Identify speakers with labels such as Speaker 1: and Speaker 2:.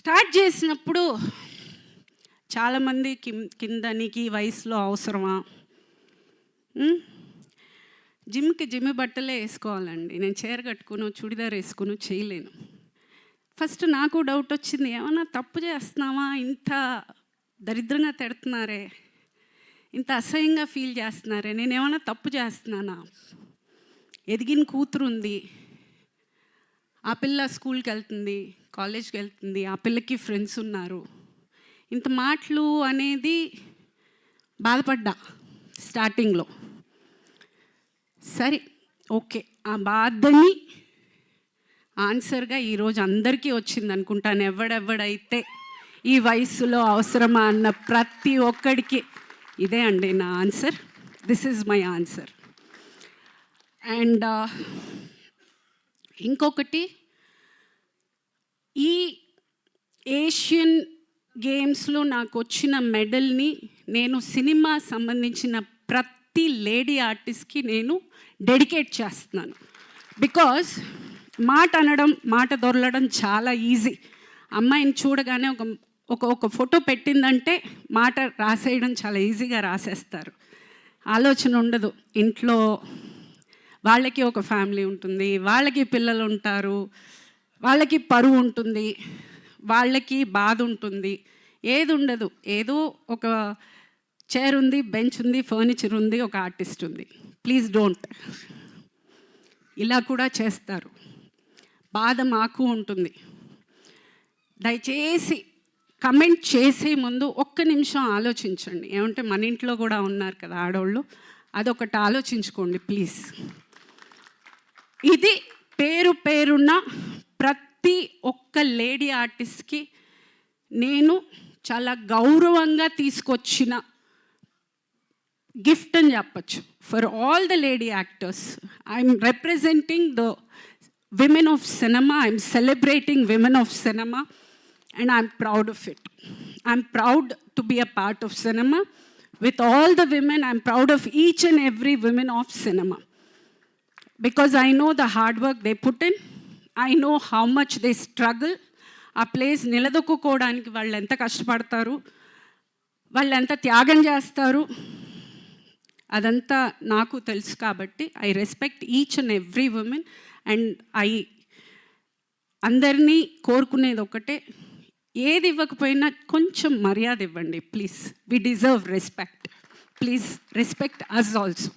Speaker 1: Start చేసినప్పుడు చాలామంది కింద నీకు ఈ వయసులో అవసరమా, జిమ్ బట్టలే వేసుకోవాలండి. నేను చీర కట్టుకుని చుడిదార్ వేసుకుని చేయలేను. ఫస్ట్ నాకు డౌట్ వచ్చింది, ఏమన్నా తప్పు చేస్తున్నామా, ఇంత దరిద్రంగా తిడుతున్నారే, ఇంత అసహ్యంగా ఫీల్ చేస్తున్నారే, నేను ఏమన్నా తప్పు చేస్తున్నానా? ఎదిగిన కూతురు ఉంది, ఆ పిల్ల స్కూల్కి వెళ్తుంది, కాలేజ్కి వెళ్తుంది, ఆ పిల్లకి ఫ్రెండ్స్ ఉన్నారు, ఇంత మాటలు అనేది బాధపడ్డా స్టార్టింగ్లో. సరే ఓకే, ఆ బాధని ఆన్సర్గా ఈరోజు అందరికీ వచ్చింది అనుకుంటాను. ఎవడెవడైతే ఈ వయసులో అవసరమా అన్న ప్రతి ఒక్కడికి ఇదే అండి నా answer. This is my answer. And ఇంకొకటి, ఈ ఏషియన్ గేమ్స్లో నాకు వచ్చిన మెడల్ని నేను సినిమా సంబంధించిన ప్రతి లేడీ ఆర్టిస్ట్కి నేను డెడికేట్ చేస్తున్నాను. బికాజ్ మాట అనడం, మాట దొరలడం చాలా ఈజీ. అమ్మాయిని చూడగానే ఒక ఫోటో పెట్టిందంటే మాట రాసేయడం చాలా ఈజీగా రాసేస్తారు. ఆలోచన ఉండదు. ఇంట్లో వాళ్ళకి ఒక ఫ్యామిలీ ఉంటుంది, వాళ్ళకి పిల్లలు ఉంటారు, వాళ్ళకి పరువు ఉంటుంది, వాళ్ళకి బాధ ఉంటుంది, ఏది ఉండదు. ఏదో ఒక చైర్ ఉంది, బెంచ్ ఉంది, ఫర్నిచర్ ఉంది, ఒక ఆర్టిస్ట్ ఉంది. Please don't. ఇలా కూడా చేస్తారు. బాధ మాకు ఉంటుంది. దయచేసి కమెంట్ చేసే ముందు ఒక్క నిమిషం ఆలోచించండి. ఏమంటే మన ఇంట్లో కూడా ఉన్నారు కదా ఆడవాళ్ళు, అదొకటి ఆలోచించుకోండి ప్లీజ్. ఇది పేరున్న ప్రతి ఒక్క లేడీ ఆర్టిస్ట్కి నేను చాలా గౌరవంగా తీసుకొచ్చిన గిఫ్ట్ అని చెప్పచ్చు. For all the lady actors, I'm representing the women of cinema, I'm celebrating women of cinema and I'm proud of it. I'm proud to be a part of cinema. With all the women, I'm proud of each and every woman of cinema. Because I know the hard work they put in. I know how much they struggle. ఆ place నిలదొక్కుకోవడానికి వాళ్ళు ఎంత కష్టపడతారు, వాళ్ళు ఎంత త్యాగం చేస్తారు, అదంతా నాకు తెలుసు. కాబట్టి I respect each and every women. And అందరినీ కోరుకునేది ఒకటే, ఏది ఇవ్వకపోయినా కొంచెం మర్యాద ఇవ్వండి please. We deserve respect. Please respect us also.